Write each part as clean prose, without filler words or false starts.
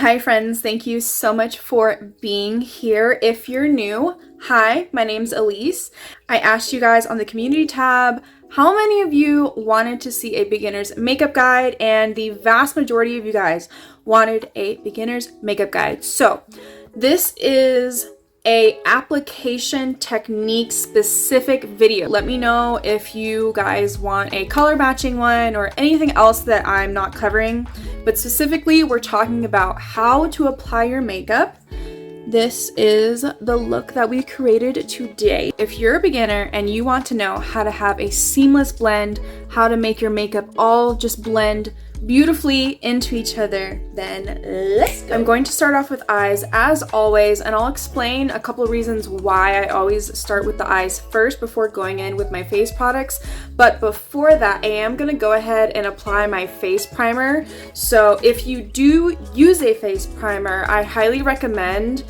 Hi friends, thank you so much for being here. If you're new, hi, my name's Elise. I asked you guys on the community tab how many of you wanted to see a beginner's makeup guide, and the vast majority of you guys wanted a beginner's makeup guide. So this is a application technique specific video. Let me know if you guys want a color matching one or anything else that I'm not covering, but specifically we're talking about how to apply your makeup. This is the look that we created today. If you're a beginner and you want to know how to have a seamless blend, how to make your makeup all just blend beautifully into each other, then let's go. I'm going to start off with eyes as always, and I'll explain a couple of reasons why I always start with the eyes first before going in with my face products. But before that, I am going to go ahead and apply my face primer. So if you do use a face primer, I highly recommend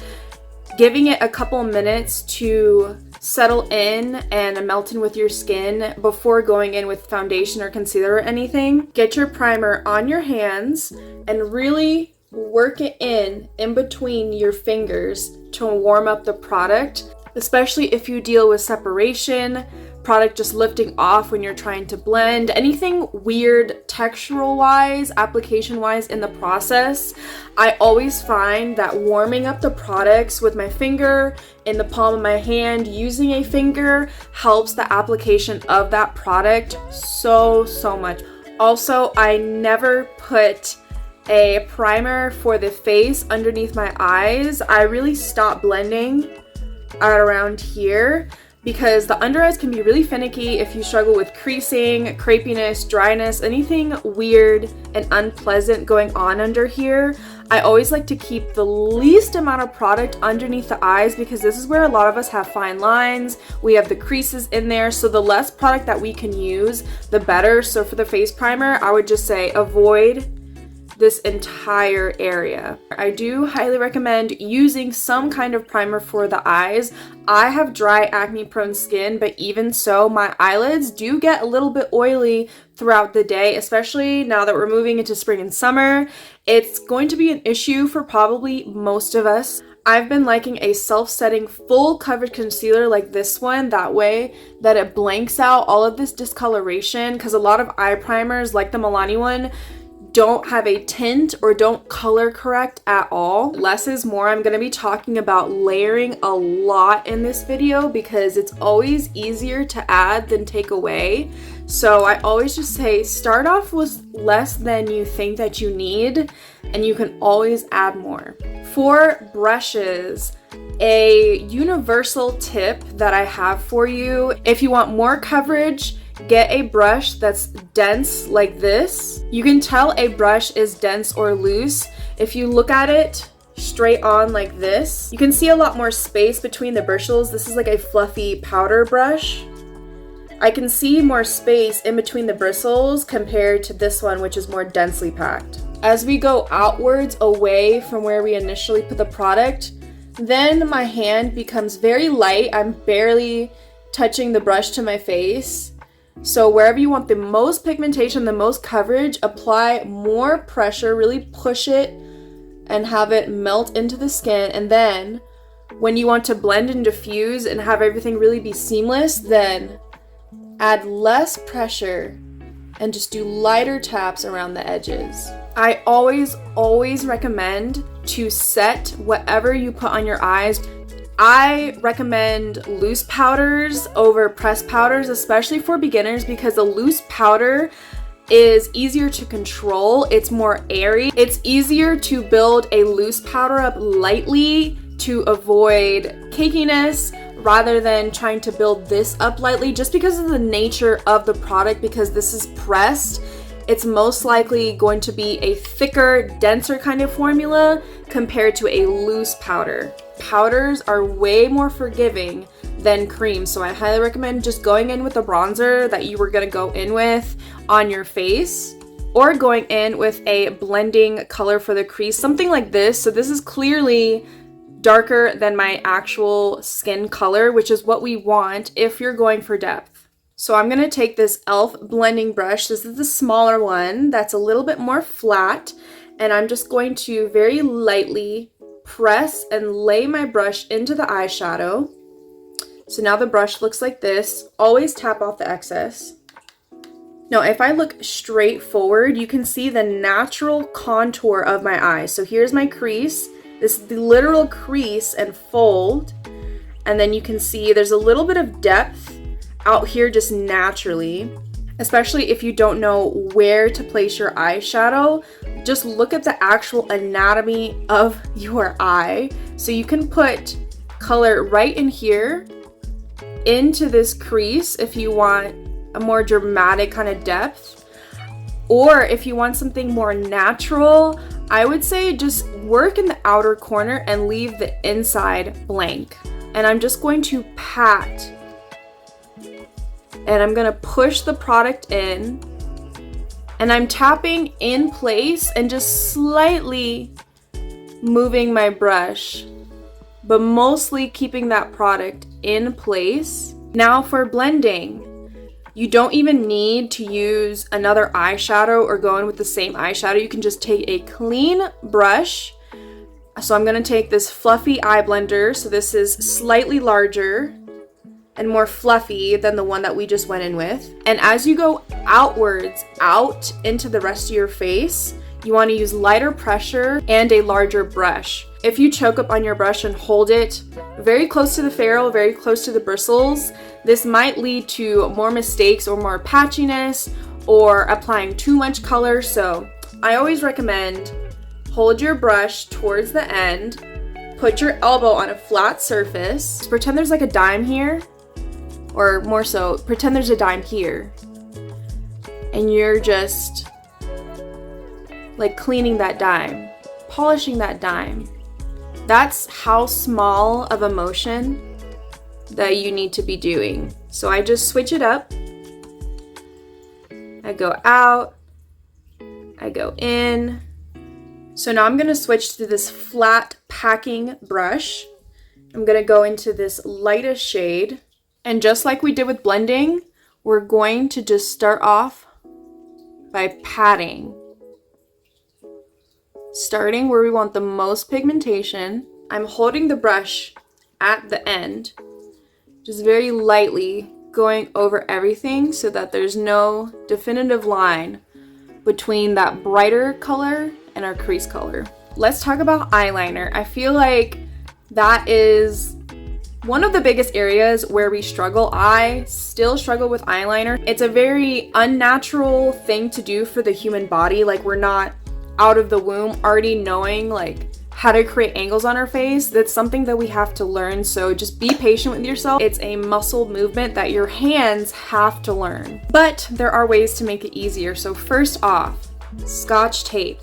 giving it a couple minutes to settle in and melt in with your skin before going in with foundation or concealer or anything. Get your primer on your hands and really work it in between your fingers to warm up the product, especially if you deal with separation, product just lifting off when you're trying to blend, anything weird textural wise, application wise in the process. I always find that warming up the products with my finger in the palm of my hand, using a finger, helps the application of that product so much. Also, I never put a primer for the face underneath my eyes. I really stop blending at around here, because the under eyes can be really finicky if you struggle with creasing, crepiness, dryness, anything weird and unpleasant going on under here. I always like to keep the least amount of product underneath the eyes, because this is where a lot of us have fine lines. We have the creases in there, so the less product that we can use, the better. So for the face primer, I would just say avoid this entire area. I do highly recommend using some kind of primer for the eyes. I have dry, acne prone skin, but even so, my eyelids do get a little bit oily throughout the day, especially now that we're moving into spring and summer. It's going to be an issue for probably most of us. I've been liking a self-setting full coverage concealer like this one, that way that it blanks out all of this discoloration, because a lot of eye primers like the Milani one don't have a tint or don't color correct at all. Less is more. I'm going to be talking about layering a lot in this video because it's always easier to add than take away. So I always just say start off with less than you think that you need, and you can always add more. For brushes, a universal tip that I have for you: if you want more coverage, get a brush that's dense like this. You can tell a brush is dense or loose if you look at it straight on like this. You can see a lot more space between the bristles. This is like a fluffy powder brush. I can see more space in between the bristles compared to this one, which is more densely packed. As we go outwards away from where we initially put the product, then my hand becomes very light. I'm barely touching the brush to my face. So wherever you want the most pigmentation, the most coverage, apply more pressure, really push it and have it melt into the skin. And then when you want to blend and diffuse and have everything really be seamless, then add less pressure and just do lighter taps around the edges. I always recommend to set whatever you put on your eyes. I recommend loose powders over pressed powders, especially for beginners, because a loose powder is easier to control. It's more airy. It's easier to build a loose powder up lightly to avoid cakiness rather than trying to build this up lightly, just because of the nature of the product. Because this is pressed, it's most likely going to be a thicker, denser kind of formula compared to a loose powder. Powders are way more forgiving than cream, so I highly recommend just going in with a bronzer that you were going to go in with on your face, or going in with a blending color for the crease, something like this. So this is clearly darker than my actual skin color, which is what we want if you're going for depth. So I'm going to take this e.l.f. blending brush. This is the smaller one that's a little bit more flat, and I'm just going to very lightly press and lay my brush into the eyeshadow. So now the brush looks like this. Always tap off the excess. Now, if I look straight forward, you can see the natural contour of my eye. So here's my crease. This is the literal crease and fold. And then you can see there's a little bit of depth out here just naturally. Especially if you don't know where to place your eyeshadow, just look at the actual anatomy of your eye. So you can put color right in here into this crease if you want a more dramatic kind of depth, or if you want something more natural, I would say just work in the outer corner and leave the inside blank. And I'm just going to pat, and I'm gonna push the product in, and I'm tapping in place and just slightly moving my brush, but mostly keeping that product in place. Now for blending, you don't even need to use another eyeshadow or go in with the same eyeshadow. You can just take a clean brush. So I'm going to take this fluffy eye blender. So this is slightly larger and more fluffy than the one that we just went in with. And as you go outwards, out into the rest of your face, you want to use lighter pressure and a larger brush. If you choke up on your brush and hold it very close to the ferrule, very close to the bristles, this might lead to more mistakes or more patchiness or applying too much color. So I always recommend hold your brush towards the end, put your elbow on a flat surface, pretend there's like a dime here, or more so, pretend there's a dime here, and you're just like cleaning that dime, polishing that dime. That's how small of a motion that you need to be doing. So I just switch it up. I go out, I go in. So now I'm gonna switch to this flat packing brush. I'm gonna go into this lightest shade. And just like we did with blending, we're going to just start off by patting. Starting where we want the most pigmentation. I'm holding the brush at the end, just very lightly going over everything so that there's no definitive line between that brighter color and our crease color. Let's talk about eyeliner. I feel like that is one of the biggest areas where we struggle. I still struggle with eyeliner. It's a very unnatural thing to do for the human body. Like, we're not out of the womb already knowing like how to create angles on our face. That's something that we have to learn. So just be patient with yourself. It's a muscle movement that your hands have to learn. But there are ways to make it easier. So first off, Scotch tape.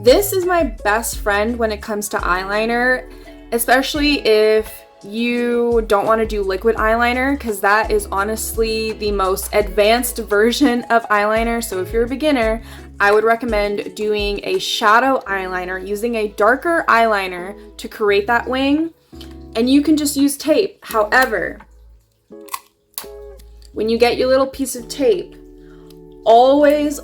This is my best friend when it comes to eyeliner, especially if you don't want to do liquid eyeliner, because that is honestly the most advanced version of eyeliner. So if you're a beginner, I would recommend doing a shadow eyeliner, using a darker eyeliner to create that wing, and you can just use tape. However, when you get your little piece of tape, always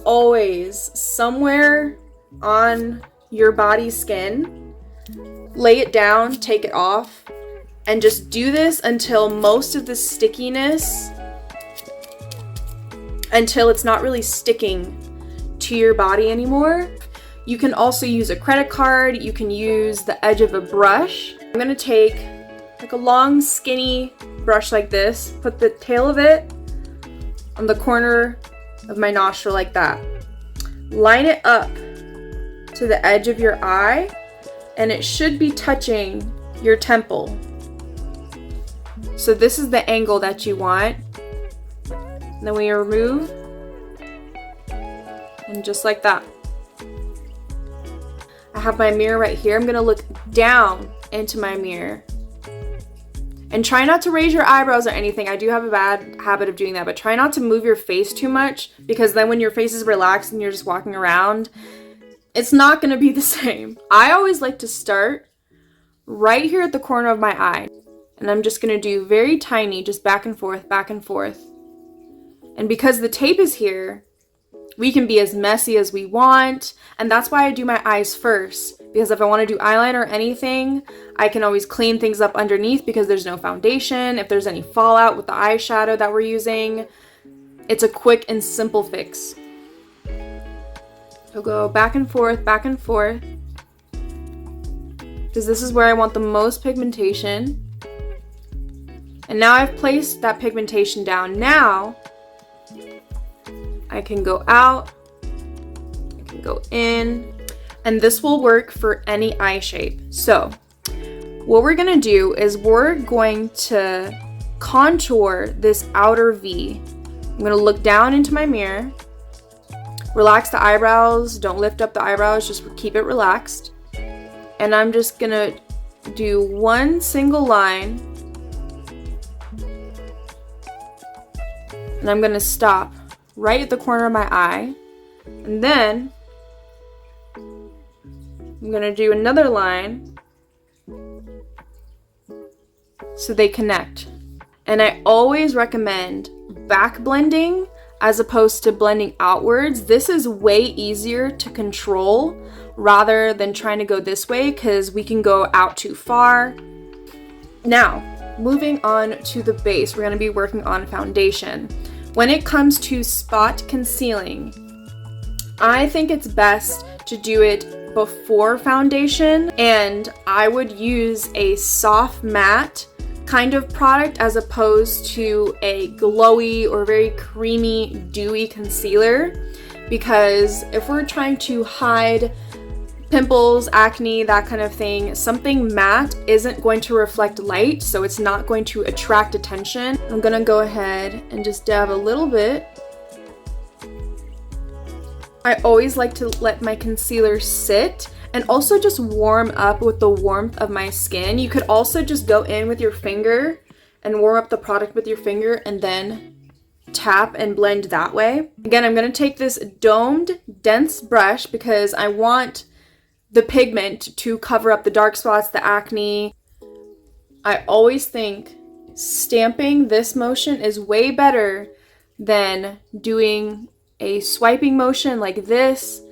somewhere on your body skin, lay it down, take it off, and just do this until most of the stickiness, until it's not really sticking to your body anymore. You can also use a credit card. You can use the edge of a brush. I'm gonna take like a long skinny brush like this, put the tail of it on the corner of my nostril like that. Line it up to the edge of your eye, and it should be touching your temple. So this is the angle that you want. And then we remove, and just like that. I have my mirror right here. I'm gonna look down into my mirror. And try not to raise your eyebrows or anything. I do have a bad habit of doing that, but try not to move your face too much, because then when your face is relaxed and you're just walking around, it's not gonna be the same. I always like to start right here at the corner of my eye. And I'm just gonna do very tiny, just back and forth, back and forth. And because the tape is here, We can be as messy as we want, and that's why I do my eyes first, because if I want to do eyeliner or anything, I can always clean things up underneath because there's no foundation. If there's any fallout with the eyeshadow that we're using, it's a quick and simple fix. So go back and forth, because this is where I want the most pigmentation. And now I've placed that pigmentation down. Now I can go out, I can go in, and this will work for any eye shape. So what we're gonna do is we're going to contour this outer V. I'm gonna look down into my mirror, relax the eyebrows, don't lift up the eyebrows, just keep it relaxed. And I'm just gonna do one single line, and I'm gonna stop right at the corner of my eye, and then I'm gonna do another line so they connect. And I always recommend back blending as opposed to blending outwards. This is way easier to control rather than trying to go this way, because we can go out too far. Now, moving on to the base, we're going to be working on foundation. When it comes to spot concealing, I think it's best to do it before foundation, and I would use a soft matte kind of product as opposed to a glowy or very creamy, dewy concealer, because if we're trying to hide pimples, acne, that kind of thing, something matte isn't going to reflect light, so it's not going to attract attention. I'm gonna go ahead and just dab a little bit. I always like to let my concealer sit and also just warm up with the warmth of my skin. You could also just go in with your finger and warm up the product with your finger and then tap and blend that way. Again, I'm gonna take this domed, dense brush because I want the pigment to cover up the dark spots, the acne. I always think stamping this motion is way better than doing a swiping motion like this,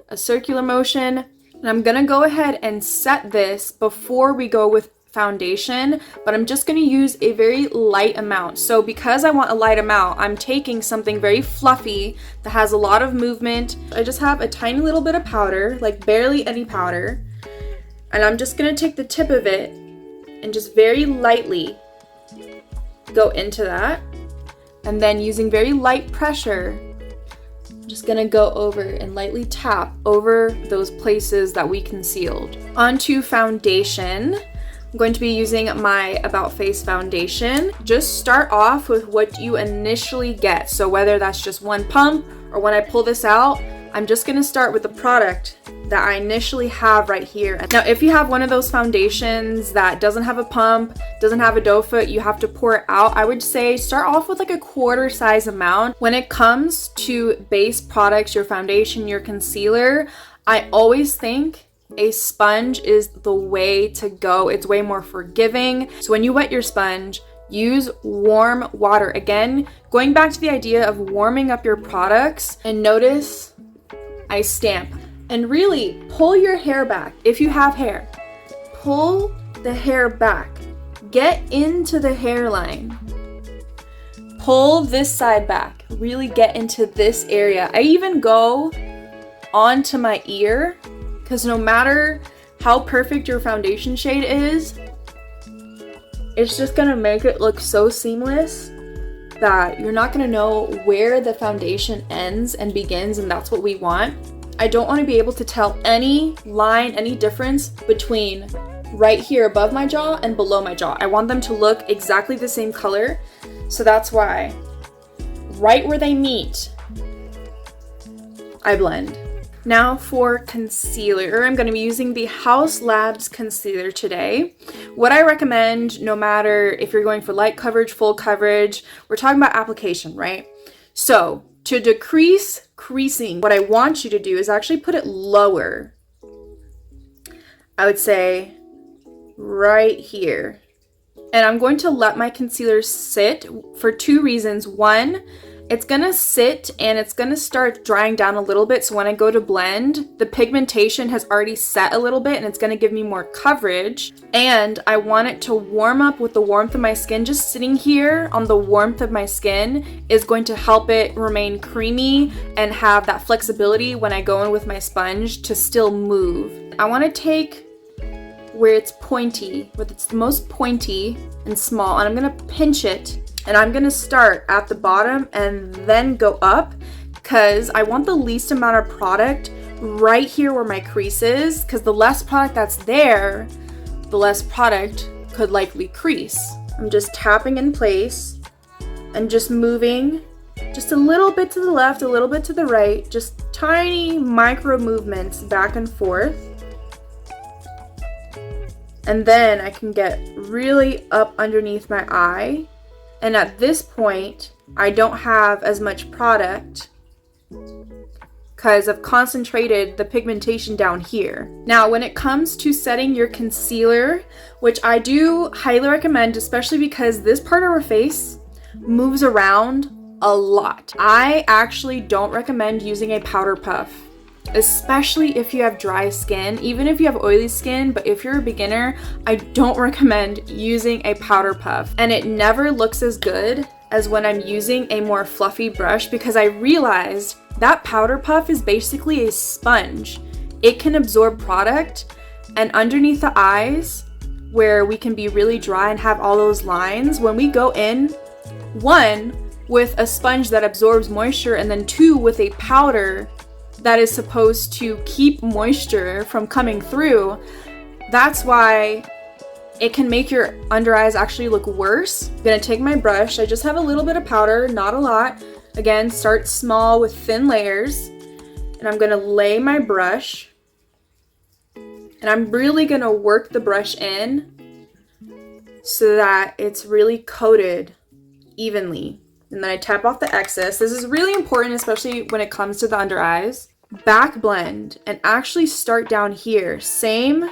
a circular motion. And I'm gonna go ahead and set this before we go with foundation, but I'm just gonna use a very light amount. So because I want a light amount, I'm taking something very fluffy that has a lot of movement. I just have a tiny little bit of powder, like barely any powder, and I'm just gonna take the tip of it and just very lightly go into that, and then using very light pressure, I'm just gonna go over and lightly tap over those places that we concealed. Onto foundation. I'm going to be using my About Face foundation. Just start off with what you initially get. So whether that's just one pump or when I pull this out, I'm just gonna start with the product that I initially have right here. Now, if you have one of those foundations that doesn't have a pump, doesn't have a doe foot, you have to pour it out, I would say start off with like a quarter size amount. When it comes to base products, your foundation, your concealer, I always think a sponge is the way to go. It's way more forgiving. So when you wet your sponge, use warm water. Again, going back to the idea of warming up your products, and notice I stamp. And really pull your hair back. If you have hair, pull the hair back. Get into the hairline. Pull this side back. Really get into this area. I even go onto my ear, because no matter how perfect your foundation shade is, it's just gonna make it look so seamless that you're not gonna know where the foundation ends and begins, and that's what we want. I don't want to be able to tell any line, any difference between right here above my jaw and below my jaw. I want them to look exactly the same color, so that's why right where they meet, I blend. Now for concealer, I'm going to be using the Haus Labs concealer today. What I recommend, no matter if you're going for light coverage, full coverage, we're talking about application, right? So to decrease creasing, what I want you to do is actually put it lower. I would say right here. And I'm going to let my concealer sit for two reasons. One, it's gonna sit and it's gonna start drying down a little bit. So when I go to blend, the pigmentation has already set a little bit and it's gonna give me more coverage. And I want it to warm up with the warmth of my skin. Just sitting here on the warmth of my skin is going to help it remain creamy and have that flexibility when I go in with my sponge to still move. I wanna take where it's pointy, where it's the most pointy and small, and I'm gonna pinch it. And I'm gonna start at the bottom and then go up because I want the least amount of product right here where my crease is, because the less product that's there, the less product could likely crease. I'm just tapping in place and just moving just a little bit to the left, a little bit to the right, just tiny micro movements back and forth. And then I can get really up underneath my eye. And at this point, I don't have as much product because I've concentrated the pigmentation down here. Now, when it comes to setting your concealer, which I do highly recommend, especially because this part of our face moves around a lot. I actually don't recommend using a powder puff, especially if you have dry skin, even if you have oily skin. But if you're a beginner, I don't recommend using a powder puff, and it never looks as good as when I'm using a more fluffy brush, because I realized that powder puff is basically a sponge. It can absorb product, and underneath the eyes where we can be really dry and have all those lines, when we go in, one, with a sponge that absorbs moisture, and then two, with a powder that is supposed to keep moisture from coming through, that's why it can make your under eyes actually look worse. I'm gonna take my brush. I just have a little bit of powder, not a lot. Again, start small with thin layers. And I'm gonna lay my brush. And I'm really gonna work the brush in so that it's really coated evenly. And then I tap off the excess. This is really important, especially when it comes to the under eyes. Back blend and actually start down here. Same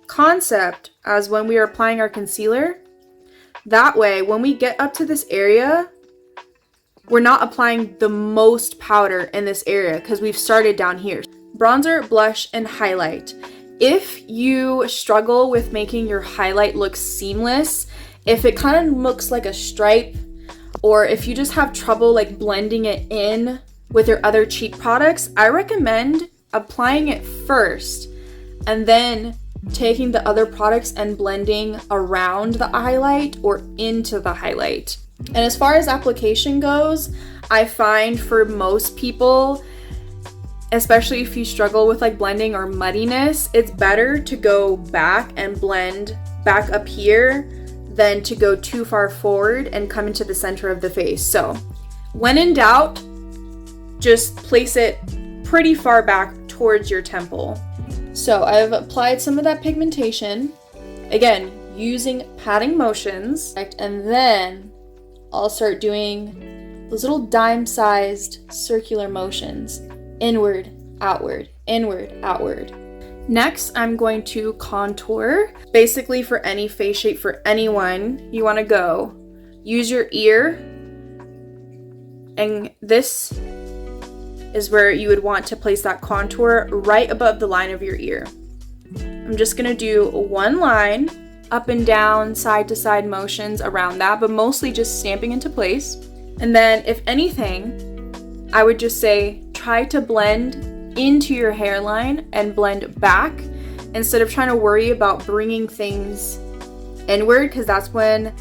concept as when we are applying our concealer. That way, when we get up to this area, we're not applying the most powder in this area because we've started down here. Bronzer, blush, and highlight. If you struggle with making your highlight look seamless, if it kind of looks like a stripe, or if you just have trouble like blending it in with your other cheap products, I recommend applying it first and then taking the other products and blending around the highlight or into the highlight. And as far as application goes, I find for most people, especially if you struggle with like blending or muddiness, it's better to go back and blend back up here than to go too far forward and come into the center of the face. So when in doubt, just place it pretty far back towards your temple. So I've applied some of that pigmentation, again, using patting motions, and then I'll start doing those little dime-sized circular motions, inward, outward, inward, outward. Next, I'm going to contour. Basically, for any face shape, for anyone, you want to go use your ear, and this is where you would want to place that contour right above the line of your ear. I'm just going to do one line, up and down, side to side motions around that, but mostly just stamping into place. And then, if anything, I would just say try to blend into your hairline and blend back instead of trying to worry about bringing things inward, because that's when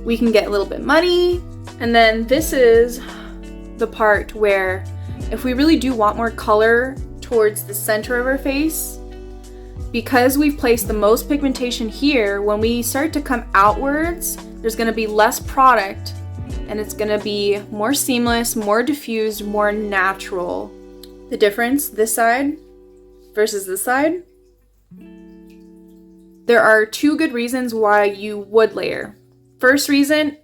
we can get a little bit muddy. And then this is the part where if we really do want more color towards the center of our face, because we've placed the most pigmentation here, when we start to come outwards, there's going to be less product and it's going to be more seamless, more diffused, more natural. The difference this side versus this side, there are two good reasons why you would layer. First reason,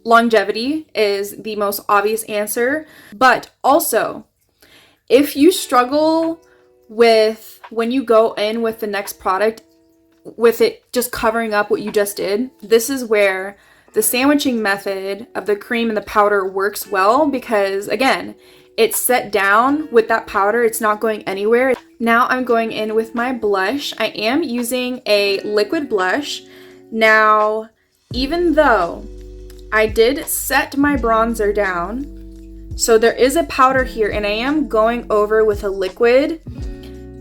longevity is the most obvious answer, but also if you struggle with when you go in with the next product with it just covering up what you just did, this is where The sandwiching method of the cream and the powder works well because, again, it's set down with that powder. It's not going anywhere. Now I'm going in with my blush. I am using a liquid blush. Now, even though I did set my bronzer down, so there is a powder here, and I am going over with a liquid.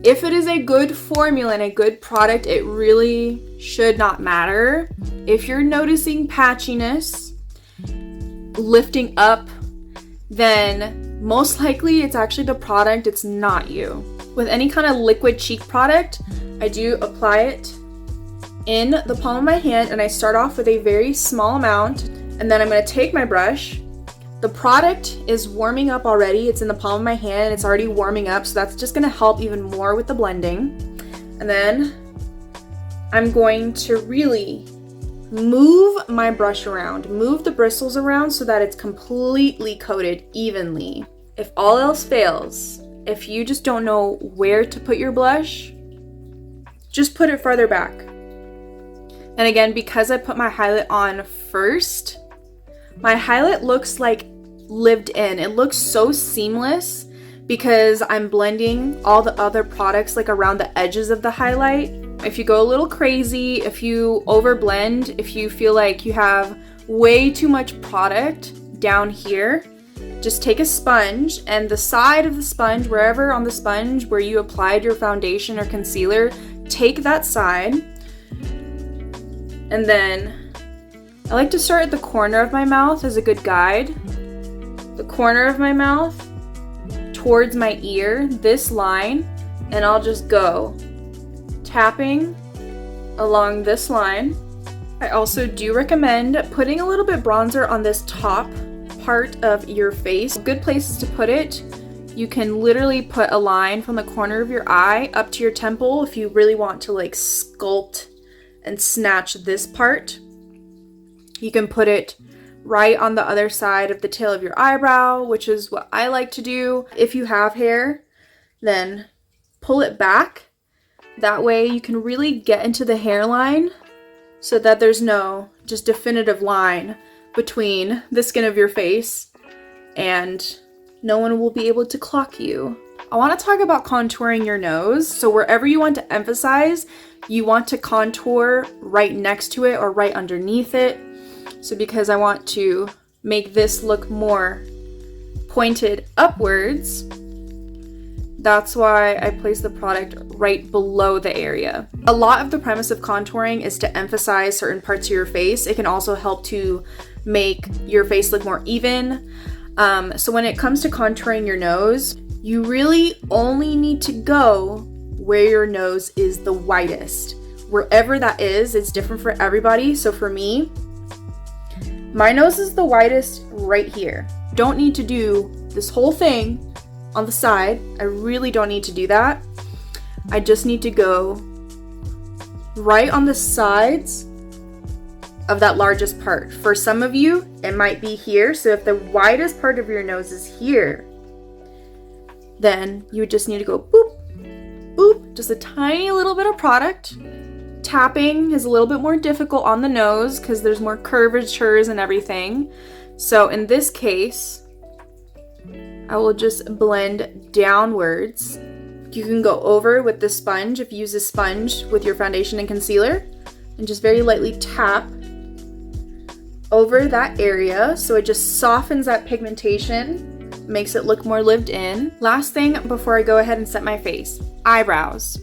If it is a good formula and a good product, it really should not matter. If you're noticing patchiness, lifting up, then most likely it's actually the product, it's not you. With any kind of liquid cheek product, I do apply it in the palm of my hand, and I start off with a very small amount, and then I'm going to take my brush. The product is warming up already. It's in the palm of my hand. It's already warming up, so that's just going to help even more with the blending. And then I'm going to really move my brush around, move the bristles around so that it's completely coated evenly. If all else fails, if you just don't know where to put your blush, just put it further back. And again, because I put my highlight on first, my highlight looks like lived in. It looks so seamless because I'm blending all the other products like around the edges of the highlight. If you go a little crazy, if you overblend, if you feel like you have way too much product down here, just take a sponge, and the side of the sponge, wherever on the sponge where you applied your foundation or concealer, take that side. And then I like to start at the corner of my mouth as a good guide. The corner of my mouth towards my ear, this line, and I'll just go tapping along this line. I also do recommend putting a little bit bronzer on this top part of your face. Good places to put it. You can literally put a line from the corner of your eye up to your temple if you really want to like sculpt and snatch this part. You can put it right on the other side of the tail of your eyebrow, which is what I like to do. If you have hair, then pull it back. That way you can really get into the hairline so that there's no just definitive line between the skin of your face and no one will be able to clock you. I want to talk about contouring your nose. So wherever you want to emphasize, you want to contour right next to it or right underneath it. So because I want to make this look more pointed upwards, that's why I place the product right below the area. A lot of the premise of contouring is to emphasize certain parts of your face. It can also help to make your face look more even. So when it comes to contouring your nose, you really only need to go where your nose is the widest. Wherever that is, it's different for everybody. So for me, my nose is the widest right here. Don't need to do this whole thing on the side. I really don't need to do that. I just need to go right on the sides of that largest part. For some of you, it might be here. So if the widest part of your nose is here, then you just need to go boop, boop, just a tiny little bit of product. Tapping is a little bit more difficult on the nose because there's more curvatures and everything. So in this case, I will just blend downwards. You can go over with the sponge if you use a sponge with your foundation and concealer and just very lightly tap over that area so it just softens that pigmentation, makes it look more lived in. Last thing before I go ahead and set my face, eyebrows.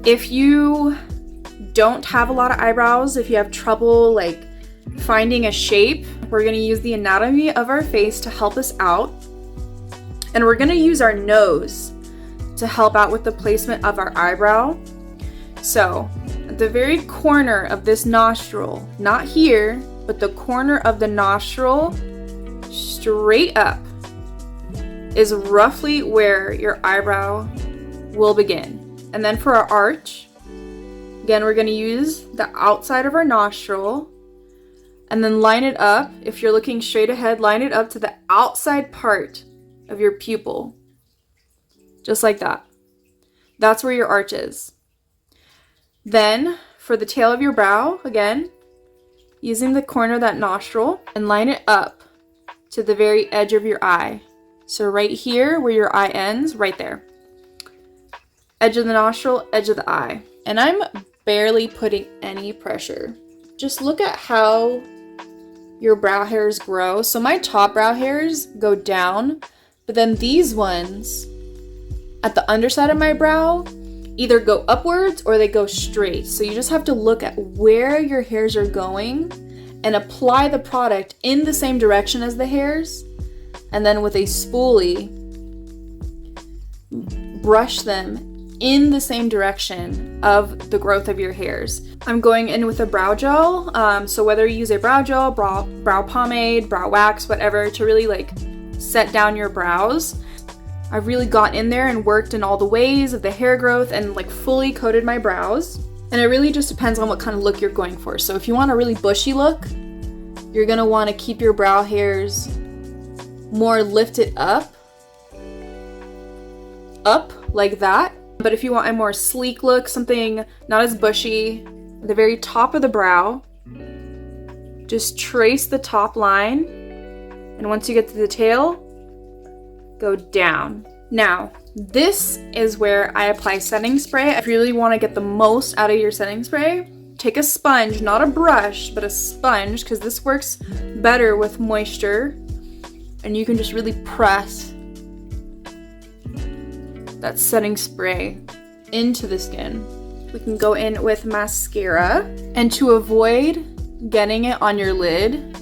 If you don't have a lot of eyebrows, if you have trouble like finding a shape, we're going to use the anatomy of our face to help us out. And we're going to use our nose to help out with the placement of our eyebrow. So at the very corner of this nostril, not here, but the corner of the nostril straight up is roughly where your eyebrow will begin. And then for our arch, again, we're going to use the outside of our nostril and then line it up. If you're looking straight ahead, line it up to the outside part of your pupil. Just like that. That's where your arch is. Then for the tail of your brow, again, using the corner of that nostril and line it up to the very edge of your eye. So right here where your eye ends, right there. Edge of the nostril, edge of the eye. And I'm barely putting any pressure. Just look at how your brow hairs grow. So my top brow hairs go down, but then these ones at the underside of my brow either go upwards or they go straight. So you just have to look at where your hairs are going and apply the product in the same direction as the hairs. And then with a spoolie, brush them in the same direction of the growth of your hairs. I'm going in with a brow gel. So whether you use a brow gel, brow pomade, brow wax, whatever, to really like set down your brows. I've really got in there and worked in all the ways of the hair growth and like fully coated my brows. And it really just depends on what kind of look you're going for. So if you want a really bushy look, you're gonna wanna keep your brow hairs more lifted up like that. But if you want a more sleek look, something not as bushy, at the very top of the brow, just trace the top line. And once you get to the tail, go down. Now, this is where I apply setting spray. If you really want to get the most out of your setting spray, take a sponge, not a brush, but a sponge, because this works better with moisture. And you can just really press that setting spray into the skin. We can go in with mascara. And to avoid getting it on your lid,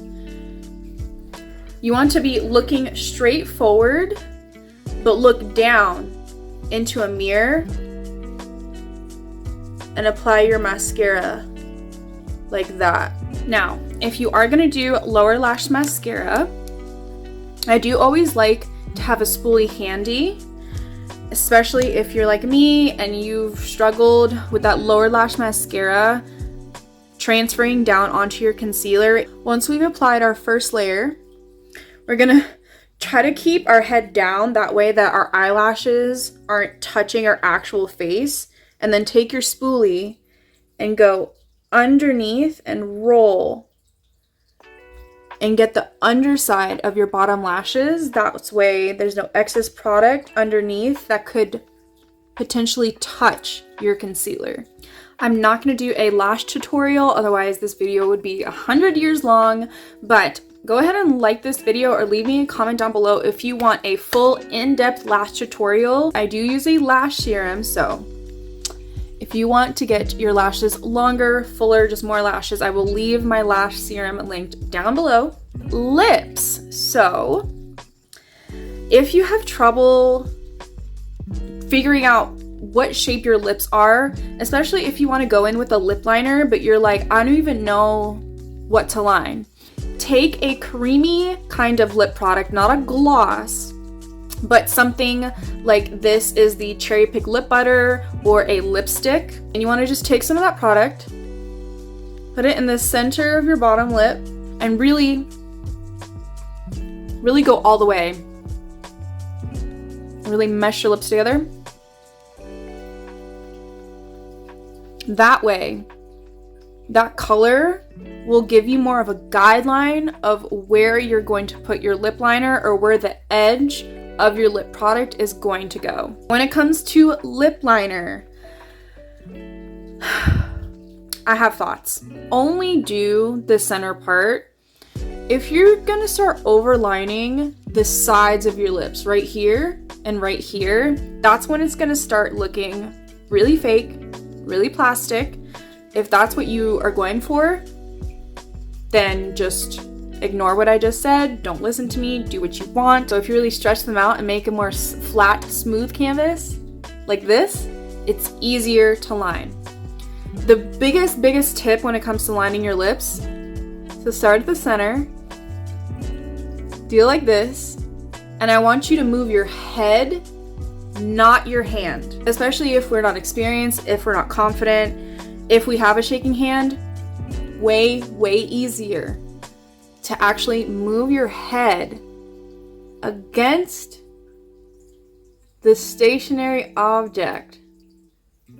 you want to be looking straight forward, but look down into a mirror and apply your mascara like that. Now, if you are gonna do lower lash mascara, I do always like to have a spoolie handy, especially if you're like me and you've struggled with that lower lash mascara transferring down onto your concealer. Once we've applied our first layer, we're gonna try to keep our head down, that way that our eyelashes aren't touching our actual face. And then take your spoolie and go underneath and roll and get the underside of your bottom lashes. That way there's no excess product underneath that could potentially touch your concealer. I'm not going to do a lash tutorial, otherwise this video would be 100 years long, but go ahead and like this video or leave me a comment down below if you want a full in-depth lash tutorial. I do use a lash serum, so if you want to get your lashes longer, fuller, just more lashes, I will leave my lash serum linked down below. Lips. So if you have trouble figuring out what shape your lips are, especially if you want to go in with a lip liner, but you're like, I don't even know what to line. Take a creamy kind of lip product, not a gloss, but something like this is the Cherry Pick Lip Butter or a lipstick. And you want to just take some of that product, put it in the center of your bottom lip, and really go all the way. Really mesh your lips together. That way, that color will give you more of a guideline of where you're going to put your lip liner or where the edge of your lip product is going to go. When it comes to lip liner, I have thoughts. Only do the center part. If you're gonna start overlining the sides of your lips right here and right here, that's when it's gonna start looking really fake, really plastic. If that's what you are going for, then just ignore what I just said. Don't listen to me. Do what you want. So if you really stretch them out and make a more flat, smooth canvas like this, it's easier to line. The biggest tip when it comes to lining your lips, so start at the center, do it like this, and I want you to move your head, not your hand. Especially if we're not experienced, if we're not confident, if we have a shaking hand, way easier to actually move your head against the stationary object.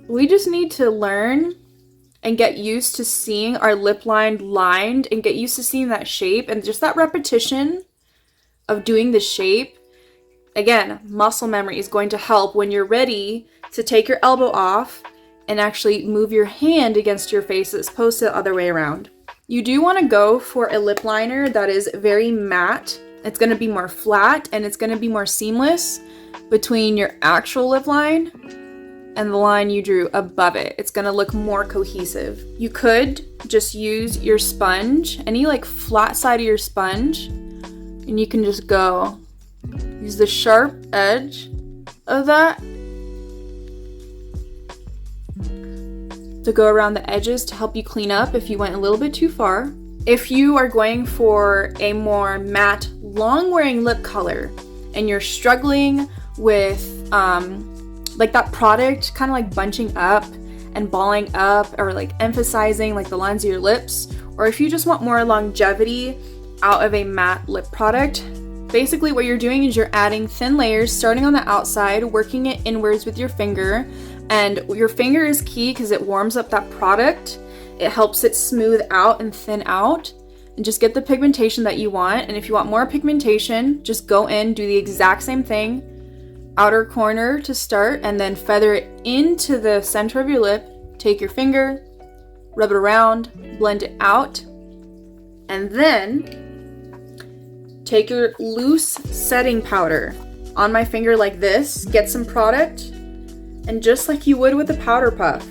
We just need to learn and get used to seeing our lip line lined and get used to seeing that shape, and just that repetition of doing the shape. Again, muscle memory is going to help when you're ready to take your elbow off and actually move your hand against your face as opposed to the other way around. You do want to go for a lip liner that is very matte. It's going to be more flat and it's going to be more seamless between your actual lip line and the line you drew above it. It's gonna look more cohesive. You could just use your sponge, any like flat side of your sponge, and you can just go, use the sharp edge of that to go around the edges to help you clean up if you went a little bit too far. If you are going for a more matte, long-wearing lip color and you're struggling with like that product kind of like bunching up and balling up, or like emphasizing like the lines of your lips, or if you just want more longevity out of a matte lip product, basically what you're doing is you're adding thin layers starting on the outside, working it inwards with your finger. And your finger is key because it warms up that product. It helps it smooth out and thin out and just get the pigmentation that you want. And if you want more pigmentation, just go in, do the exact same thing. Outer corner to start, and then feather it into the center of your lip. Take your finger, rub it around, blend it out, and then take your loose setting powder on my finger like this, get some product, and just like you would with a powder puff,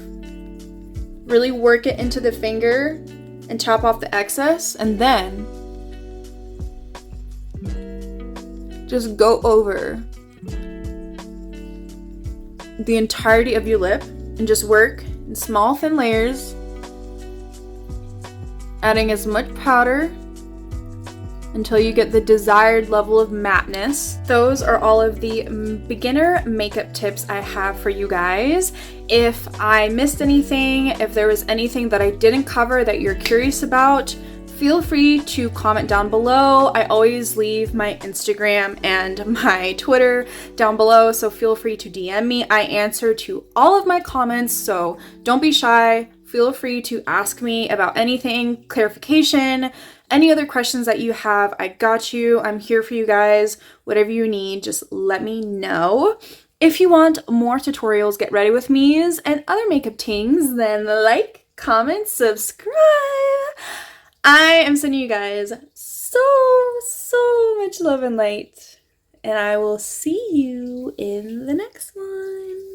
really work it into the finger and chop off the excess, and then just go over the entirety of your lip and just work in small thin layers, adding as much powder until you get the desired level of matteness. Those are all of the beginner makeup tips I have for you guys. If I missed anything, if there was anything that I didn't cover that you're curious about, feel free to comment down below. I always leave my Instagram and my Twitter down below, so feel free to DM me. I answer to all of my comments, so don't be shy. Feel free to ask me about anything, clarification, any other questions that you have. I got you. I'm here for you guys. Whatever you need, just let me know. If you want more tutorials, get ready with me's, and other makeup things, then like, comment, subscribe. I am sending you guys so much love and light, and I will see you in the next one.